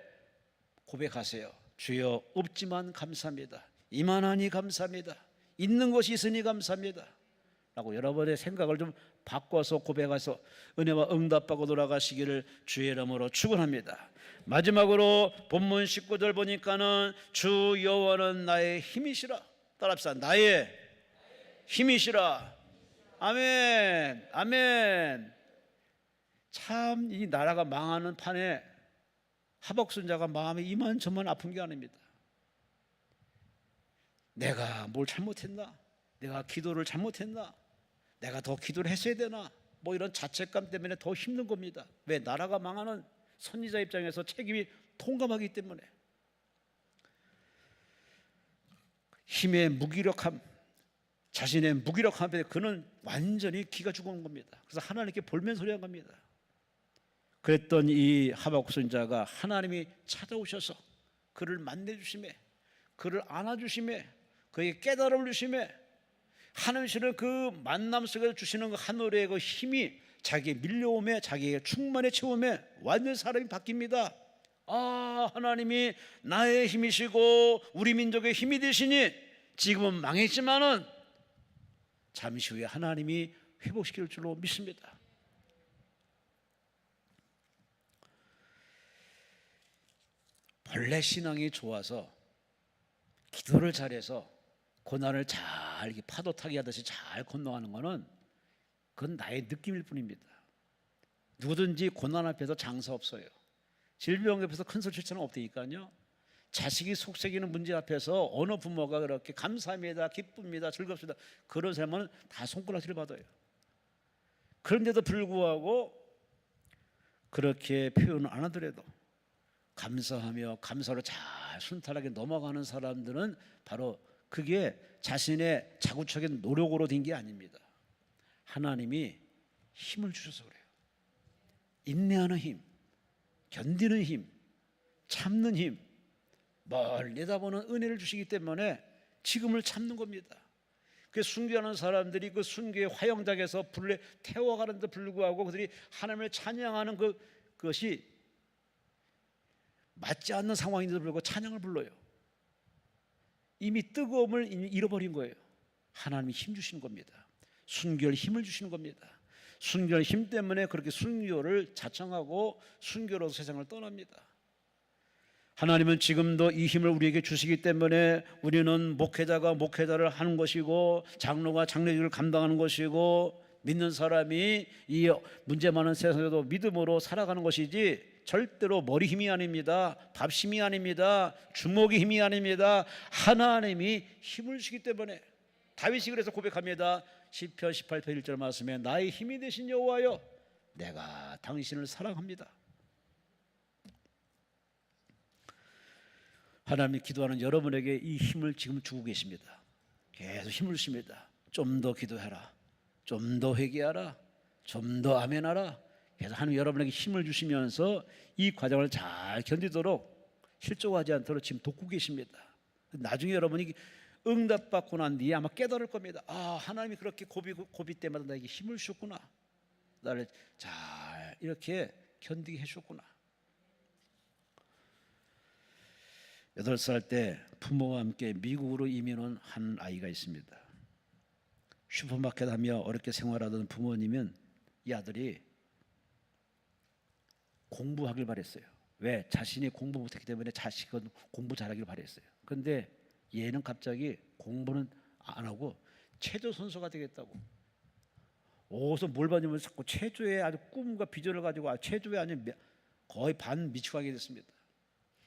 고백하세요. 주여 없지만 감사합니다. 이만하니 감사합니다. 있는 것이 있으니 감사합니다. 라고 여러분의 생각을 좀 바꿔서 고백해서 은혜와 응답받고 돌아가시기를 주의 이름으로 축원합니다. 마지막으로 본문 19절 보니까는 주 여호와는 나의 힘이시라. 따라합시다. 나의 힘이시라. 아멘. 아멘. 참 이 나라가 망하는 판에 하박국 선지자가 마음이 이만저만 아픈 게 아닙니다. 내가 뭘 잘못했나? 내가 기도를 잘못했나? 내가 더 기도를 했어야 되나? 뭐 이런 자책감 때문에 더 힘든 겁니다. 왜? 나라가 망하는 선지자 입장에서 책임이 통감하기 때문에. 힘의 무기력함, 자신의 무기력함에 그는 완전히 기가 죽은 겁니다. 그래서 하나님께 볼멘 소리한 겁니다. 그랬던 이 하박국 선지자가 하나님이 찾아오셔서 그를 만나주심에, 그를 안아주심에, 그에게 깨달음을 주심에 하나님께서는 그 만남 속에서 주시는 그 하늘의 그 힘이 자기의 밀려옴에, 자기의 충만의 체험에 완전 사람이 바뀝니다. 아, 하나님이 나의 힘이시고 우리 민족의 힘이 되시니 지금은 망했지만은 잠시 후에 하나님이 회복시킬 줄로 믿습니다. 본래 신앙이 좋아서 기도를 잘해서 고난을 잘 파도 타기 하듯이 잘 건너가는 것은 그건 나의 느낌일 뿐입니다. 누구든지 고난 앞에서 장사 없어요. 질병 앞에서 큰 소리 칠 사람은 없다니까요. 자식이 속썩이는 문제 앞에서 어느 부모가 그렇게 감사합니다, 기쁩니다, 즐겁습니다 그런 사람은 다 손가락질을 받아요. 그런데도 불구하고 그렇게 표현을 안 하더라도 감사하며 감사로 잘 순탄하게 넘어가는 사람들은 바로 그게 자신의 자구적인 노력으로 된 게 아닙니다. 하나님이 힘을 주셔서 그래요. 인내하는 힘, 견디는 힘, 참는 힘, 뭘 내다보는 은혜를 주시기 때문에 지금을 참는 겁니다. 그 순교하는 사람들이 그 순교의 화영장에서 불에 태워가는데 불구하고 그들이 하나님을 찬양하는 그것이 맞지 않는 상황인데도 불구하고 찬양을 불러요. 이미 뜨거움을 잃어버린 거예요. 하나님이 힘 주시는 겁니다. 순교할 힘을 주시는 겁니다. 순교할 힘 때문에 그렇게 순교를 자청하고 순교로 세상을 떠납니다. 하나님은 지금도 이 힘을 우리에게 주시기 때문에 우리는 목회자가 목회자를 하는 것이고 장로가 장로직을 감당하는 것이고 믿는 사람이 이 문제 많은 세상에도 믿음으로 살아가는 것이지 절대로 머리 힘이 아닙니다. 밥 힘이 아닙니다. 주먹의 힘이 아닙니다. 하나님이 힘을 주시기 때문에 다윗이 그래서 고백합니다. 시편 18편 1절 말씀에 나의 힘이 되신 여호와여 내가 당신을 사랑합니다. 하나님이 기도하는 여러분에게 이 힘을 지금 주고 계십니다. 계속 힘을 주십니다. 좀 더 기도해라, 좀 더 회개하라, 좀 더 아멘하라. 그래서 하나님 여러분에게 힘을 주시면서 이 과정을 잘 견디도록 실족하지 않도록 지금 돕고 계십니다. 나중에 여러분이 응답받고 난 뒤에 아마 깨달을 겁니다. 아, 하나님이 그렇게 고비 때마다 나에게 힘을 주셨구나, 나를 잘 이렇게 견디게 해주셨구나. 8살 때 부모와 함께 미국으로 이민 온 한 아이가 있습니다. 슈퍼마켓 하며 어렵게 생활하던 부모님은 이 아들이 공부하길 바랬어요. 왜? 자신이 공부 못했기 때문에 자식은 공부 잘하길 바랬어요. 그런데 얘는 갑자기 공부는 안 하고 체조 선수가 되겠다고. 어디서 뭘 봤냐면 자꾸 체조에 아주 꿈과 비전을 가지고 체조에 아주 거의 반 미치고 됐습니다.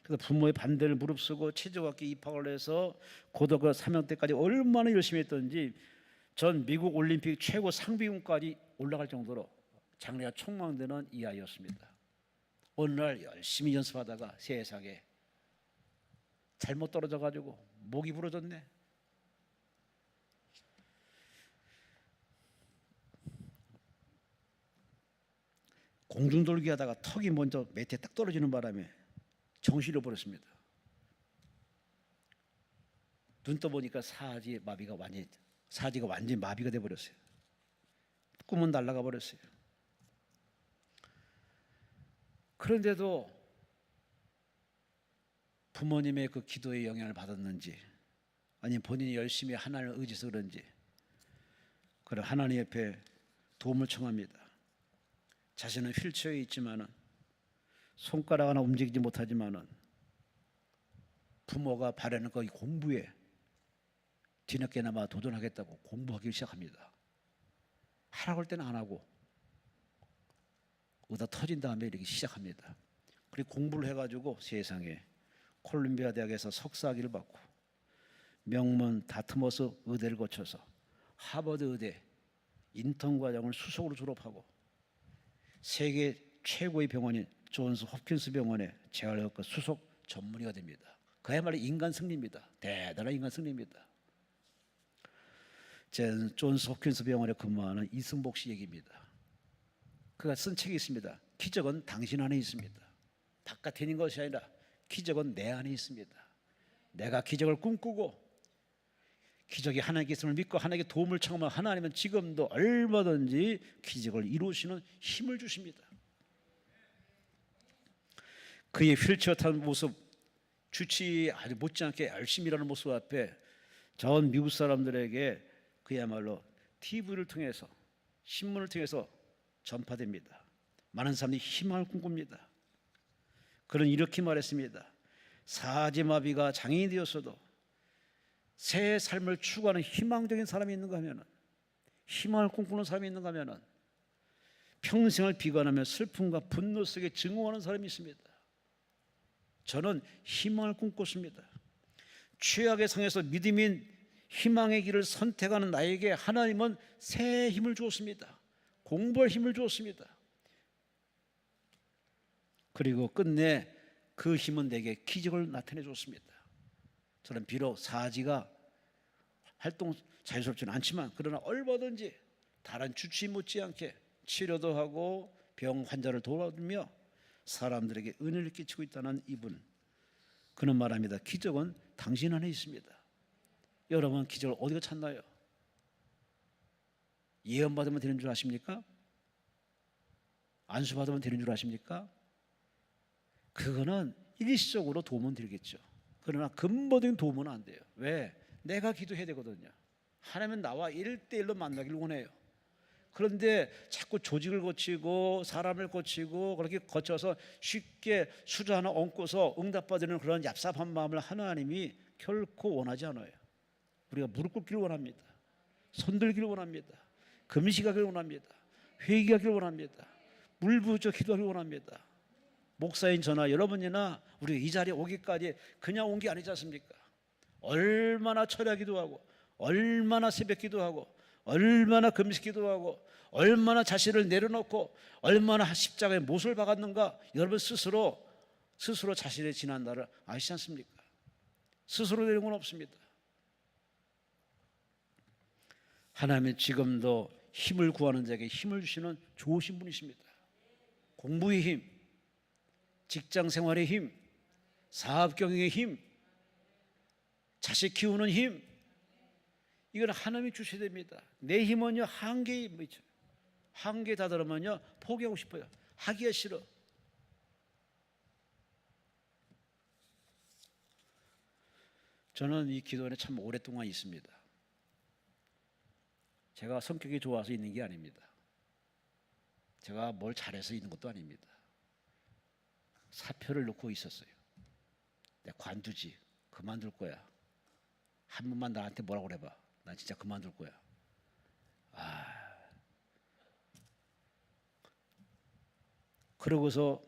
그래서 부모의 반대를 무릅쓰고 체조학교에 입학을 해서 고등학교 3학년 때까지 얼마나 열심히 했던지 전 미국 올림픽 최고 상비군까지 올라갈 정도로 장래가 촉망되는 이 아이였습니다. 어느 날 열심히 연습하다가 세상에 잘못 떨어져가지고 목이 부러졌네. 공중돌기 하다가 턱이 먼저 매트에 딱 떨어지는 바람에 정신을 잃어버렸습니다. 눈 떠보니까 사지가 완전히 마비가 돼버렸어요. 꿈은 날아가 버렸어요. 그런데도 부모님의 그 기도의 영향을 받았는지 아니면 본인이 열심히 하나님을 의지해서 그런지 그런 하나님 옆에 도움을 청합니다. 자신은 휠체어에 있지만은 손가락 하나 움직이지 못하지만은 부모가 바라는 그 공부에 뒤늦게나마 도전하겠다고 공부하기 시작합니다. 하라고 할 때는 안 하고 의다 터진 다음에 이렇게 시작합니다. 그리고 공부를 해가지고 세상에 콜ум비아 대학에서 석사학위를 받고 명문 다트머스 의대를 거쳐서 하버드 의대 인턴 과정을 수석으로 졸업하고 세계 최고의 병원인 존스 홉킨스 병원의 재활의학과 수석 전문의가 됩니다. 그야말로 인간 승리입니다. 대단한 인간 승리입니다. 존스 홉킨스 병원에 근무하는 이승복 씨 얘기입니다. 그가 쓴 책이 있습니다. 기적은 당신 안에 있습니다. 바깥에 있는 것이 아니라 기적은 내 안에 있습니다. 내가 기적을 꿈꾸고 기적이 하나님께 있음을 믿고 하나님께 도움을 청하면 하나님은 지금도 얼마든지 기적을 이루시는 힘을 주십니다. 그의 휠체어 타는 모습, 주치 아주 못지않게 열심히 일하는 모습 앞에 전 미국 사람들에게 그야말로 TV를 통해서 신문을 통해서 전파됩니다. 많은 사람들이 희망을 꿈꿉니다. 그는 이렇게 말했습니다. 사지마비가 장애인이 되었어도 새 삶을 추구하는 희망적인 사람이 있는가 하면은, 희망을 꿈꾸는 사람이 있는가 하면은, 평생을 비관하며 슬픔과 분노 속에 증오하는 사람이 있습니다. 저는 희망을 꿈꿨습니다. 최악의 상에서 믿음인 희망의 길을 선택하는 나에게 하나님은 새 힘을 주었습니다. 공부할 힘을 주었습니다. 그리고 끝내 그 힘은 내게 기적을 나타내 줬습니다. 저는 비록 사지가 활동 자유스럽지는 않지만, 그러나 얼마든지 다른 주치 못지않게 치료도 하고 병 환자를 도와주며 사람들에게 은혜를 끼치고 있다는 이분, 그는 말합니다. 기적은 당신 안에 있습니다. 여러분, 기적을 어디가 찾나요? 예언 받으면 되는 줄 아십니까? 안수 받으면 되는 줄 아십니까? 그거는 일시적으로 도움은 되겠죠. 그러나 근본적인 도움은 안 돼요. 왜? 내가 기도해야 되거든요. 하나님은 나와 1대1로 만나길 원해요. 그런데 자꾸 조직을 거치고 사람을 거치고 그렇게 거쳐서 쉽게 수저 하나 얹고서 응답받는 그런 얍삽한 마음을 하나님이 결코 원하지 않아요. 우리가 무릎 꿇기를 원합니다. 손들기를 원합니다. 금식하기를 원합니다. 회개하기를 원합니다. 물부짖어 기도하기를 원합니다. 목사인 저나 여러분이나 우리가 이 자리에 오기까지 그냥 온 게 아니지 않습니까? 얼마나 철야 기도하고, 얼마나 새벽 기도하고, 얼마나 금식 기도하고, 얼마나 자신을 내려놓고, 얼마나 십자가에 못을 박았는가. 여러분 스스로 자신의 지난 날을 아시지 않습니까? 스스로 되는 건 없습니다. 하나님은 지금도 힘을 구하는 자에게 힘을 주시는 좋으신 분이십니다. 공부의 힘, 직장 생활의 힘, 사업 경영의 힘, 자식 키우는 힘, 이건 하나님이 주셔야 됩니다. 내 힘은요 한계에 다다르면요 포기하고 싶어요. 하기가 싫어. 저는 이 기도원에 참 오랫동안 있습니다. 제가 성격이 좋아서 있는 게 아닙니다. 제가 뭘 잘해서 있는 것도 아닙니다. 사표를 놓고 있었어요. 내가 관두지, 그만둘 거야. 한 번만 나한테 뭐라고 그래봐. 난 진짜 그만둘 거야. 그러고서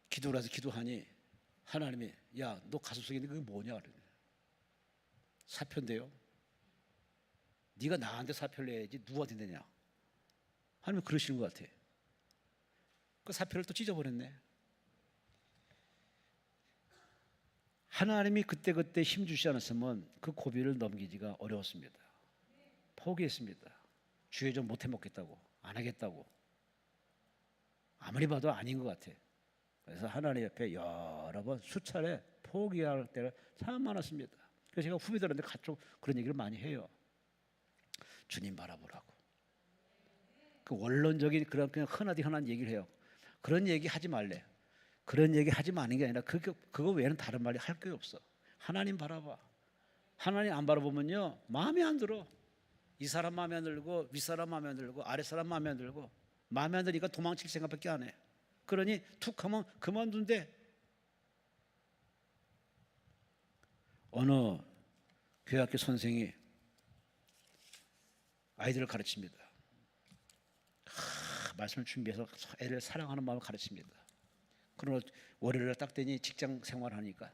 기도를 해서 기도하니 하나님이, 야, 너 가슴 속에 있는 그게 뭐냐? 그러네. 사표인데요. 네가 나한테 사표를 내야지 누구한테 내냐? 하나님이 그러시는 것 같아. 그 사표를 또 찢어버렸네. 하나님이 그때 힘주시지 않았으면 그 고비를 넘기기가 어려웠습니다. 포기했습니다. 주여 좀 못해 먹겠다고, 안 하겠다고. 아무리 봐도 아닌 것 같아. 그래서 하나님 옆에 여러 번 수차례 포기할 때가 참 많았습니다. 그래서 제가 후배들한테 가끔 그런 얘기를 많이 해요. 주님 바라보라고. 그 원론적인 그런 그냥 흔한 얘기를 해요. 그런 얘기 하지 말래. 그런 얘기 하지 마는 게 아니라 그거 외에는 다른 말이 할 게 없어. 하나님 바라봐. 하나님 안 바라보면요 마음에 안 들어. 이 사람 마음에 안 들고, 윗사람 마음에 안 들고, 아랫사람 마음에 안 들고, 마음에 안 드니까 도망칠 생각밖에 안 해. 그러니 툭 하면 그만둔대. 어느 교회학교 선생이 아이들을 가르칩니다. 말씀을 준비해서 애를 사랑하는 마음을 가르칩니다. 그러나 월요일에 딱 되니 직장 생활하니까,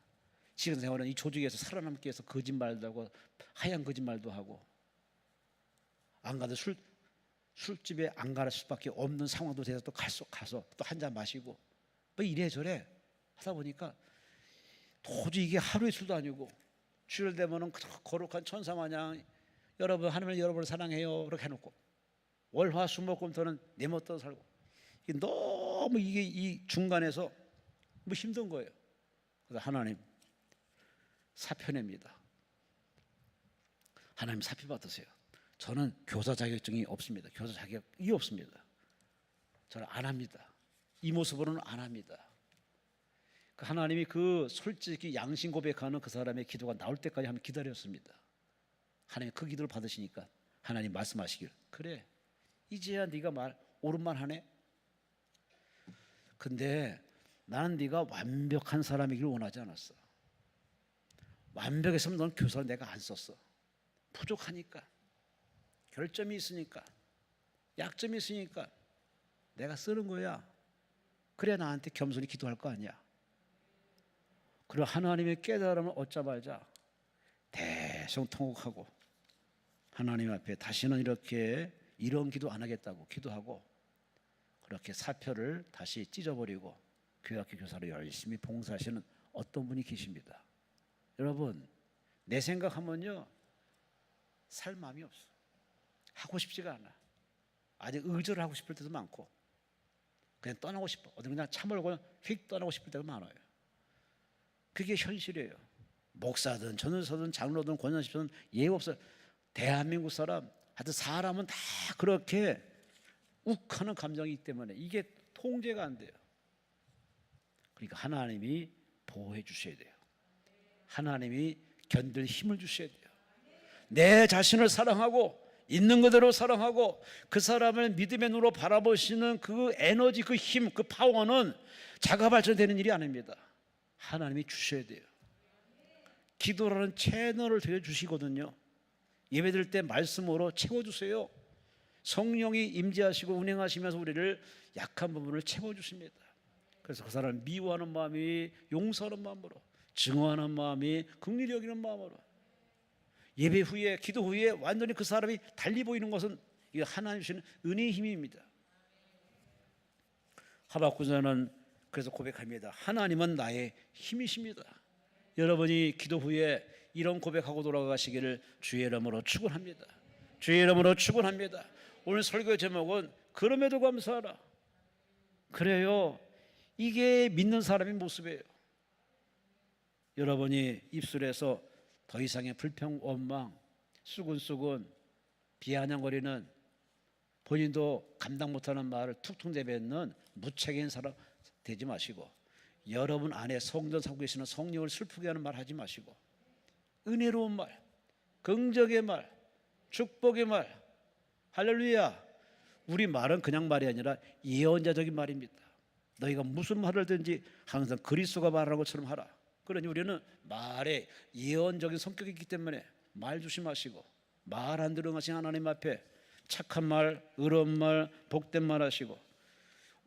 직장 생활은 이 조직에서 살아남기 위해서 거짓말도 하고 하얀 거짓말도 하고, 안 가도 술집에 안 갈 수밖에 없는 상황도 돼서 또 가서 또 한 잔 마시고 뭐 이래저래 하다 보니까 도저히 이게 하루의 술도 아니고, 주일 되면은 거룩한 천사 마냥 여러분 하나님은 여러분을 사랑해요 그렇게 해놓고 월화수목금토는 내 멋대로 살고, 이게 너무 이게 이 중간에서 뭐 힘든 거예요. 그래서 하나님 사표 냅니다. 하나님 사표 받으세요. 저는 교사 자격증이 없습니다. 교사 자격이 없습니다. 저는 안 합니다. 이 모습으로는 안 합니다. 하나님이 그 솔직히 양심 고백하는 그 사람의 기도가 나올 때까지 한번 기다렸습니다. 하나님 그 기도를 받으시니까 하나님 말씀하시길, 그래 이제야 네가 옳은 말 하네. 근데 나는 네가 완벽한 사람이길 원하지 않았어. 완벽했으면 넌 교사를 내가 안 썼어. 부족하니까, 결점이 있으니까, 약점이 있으니까 내가 쓰는 거야. 그래야 나한테 겸손히 기도할 거 아니야. 그리고 하나님의 깨달음을 얻자마자 대성통곡하고 하나님 앞에 다시는 이런 기도 안 하겠다고 기도하고, 그렇게 사표를 다시 찢어버리고 교회학교 교사로 열심히 봉사하시는 어떤 분이 계십니다. 여러분, 내 생각하면요 살 마음이 없어. 하고 싶지가 않아. 아직 의절을 하고 싶을 때도 많고, 그냥 떠나고 싶어. 어디 그냥 차 몰고 휙 떠나고 싶을 때가 많아요. 그게 현실이에요. 목사든 전도사든 장로든 권사님든 예의 없어요. 대한민국 사람, 하여튼 사람은 다 그렇게 욱하는 감정이 있기 때문에 이게 통제가 안 돼요. 그러니까 하나님이 보호해 주셔야 돼요. 하나님이 견딜 힘을 주셔야 돼요. 내 자신을 사랑하고 있는 그대로 사랑하고 그 사람을 믿음의 눈으로 바라보시는 그 에너지, 그 힘, 그 파워는 자가 발전되는 일이 아닙니다. 하나님이 주셔야 돼요. 기도라는 채널을 들여주시거든요. 예배드릴 때 말씀으로 채워주세요. 성령이 임재하시고 운행하시면서 우리를 약한 부분을 채워주십니다. 그래서 그 사람을 미워하는 마음이 용서하는 마음으로, 증오하는 마음이 긍휼히 여기는 마음으로, 예배 후에 기도 후에 완전히 그 사람이 달리 보이는 것은 이게 하나님 주시는 은혜의 힘입니다. 하박국서는 그래서 고백합니다. 하나님은 나의 힘이십니다. 여러분이 기도 후에 이런 고백하고 돌아가시기를 주의 이름으로 축원합니다. 주의 이름으로 축원합니다. 오늘 설교 제목은 그럼에도 감사하라. 그래요. 이게 믿는 사람의 모습이에요. 여러분이 입술에서 더 이상의 불평, 원망, 수근수근, 비아냥거리는, 본인도 감당 못하는 말을 툭툭 내뱉는 무책임한 사람 되지 마시고, 여러분 안에 성전 살고 계시는 성령을 슬프게 하는 말 하지 마시고, 은혜로운 말, 긍정의 말, 축복의 말, 할렐루야. 우리 말은 그냥 말이 아니라 예언자적인 말입니다. 너희가 무슨 말을 하든지 항상 그리스도가 말하는 것처럼 하라. 그러니 우리는 말에 예언적인 성격이 있기 때문에 말 조심하시고, 말 안 들어가신 하나님 앞에 착한 말, 의로운 말, 복된 말 하시고,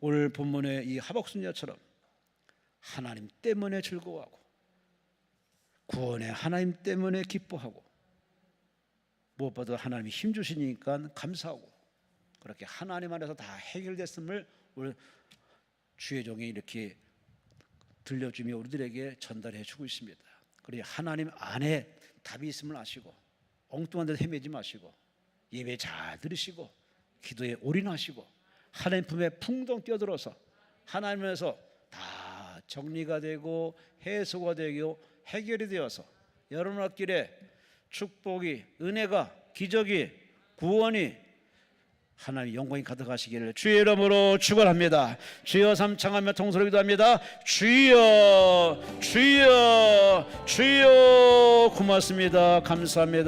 오늘 본문의 이 하박순녀처럼 하나님 때문에 즐거워하고 구원의 하나님 때문에 기뻐하고, 무엇보다 하나님이 힘 주시니까 감사하고, 그렇게 하나님 안에서 다 해결됐음을 오늘 주의 종이 이렇게 들려주며 우리들에게 전달해 주고 있습니다. 그리고 하나님 안에 답이 있음을 아시고 엉뚱한 데 헤매지 마시고 예배 잘 들으시고 기도에 올인하시고 하나님 품에 풍덩 뛰어들어서 하나님에서 다 정리가 되고 해소가 되고 해결이 되어서 여러분 앞길에 축복이, 은혜가, 기적이, 구원이, 하나님의 영광이 가득하시기를 주의 이름으로 축원합니다. 주여 삼창하며 통소로 기도합니다. 주여, 주여, 주여, 고맙습니다. 감사합니다.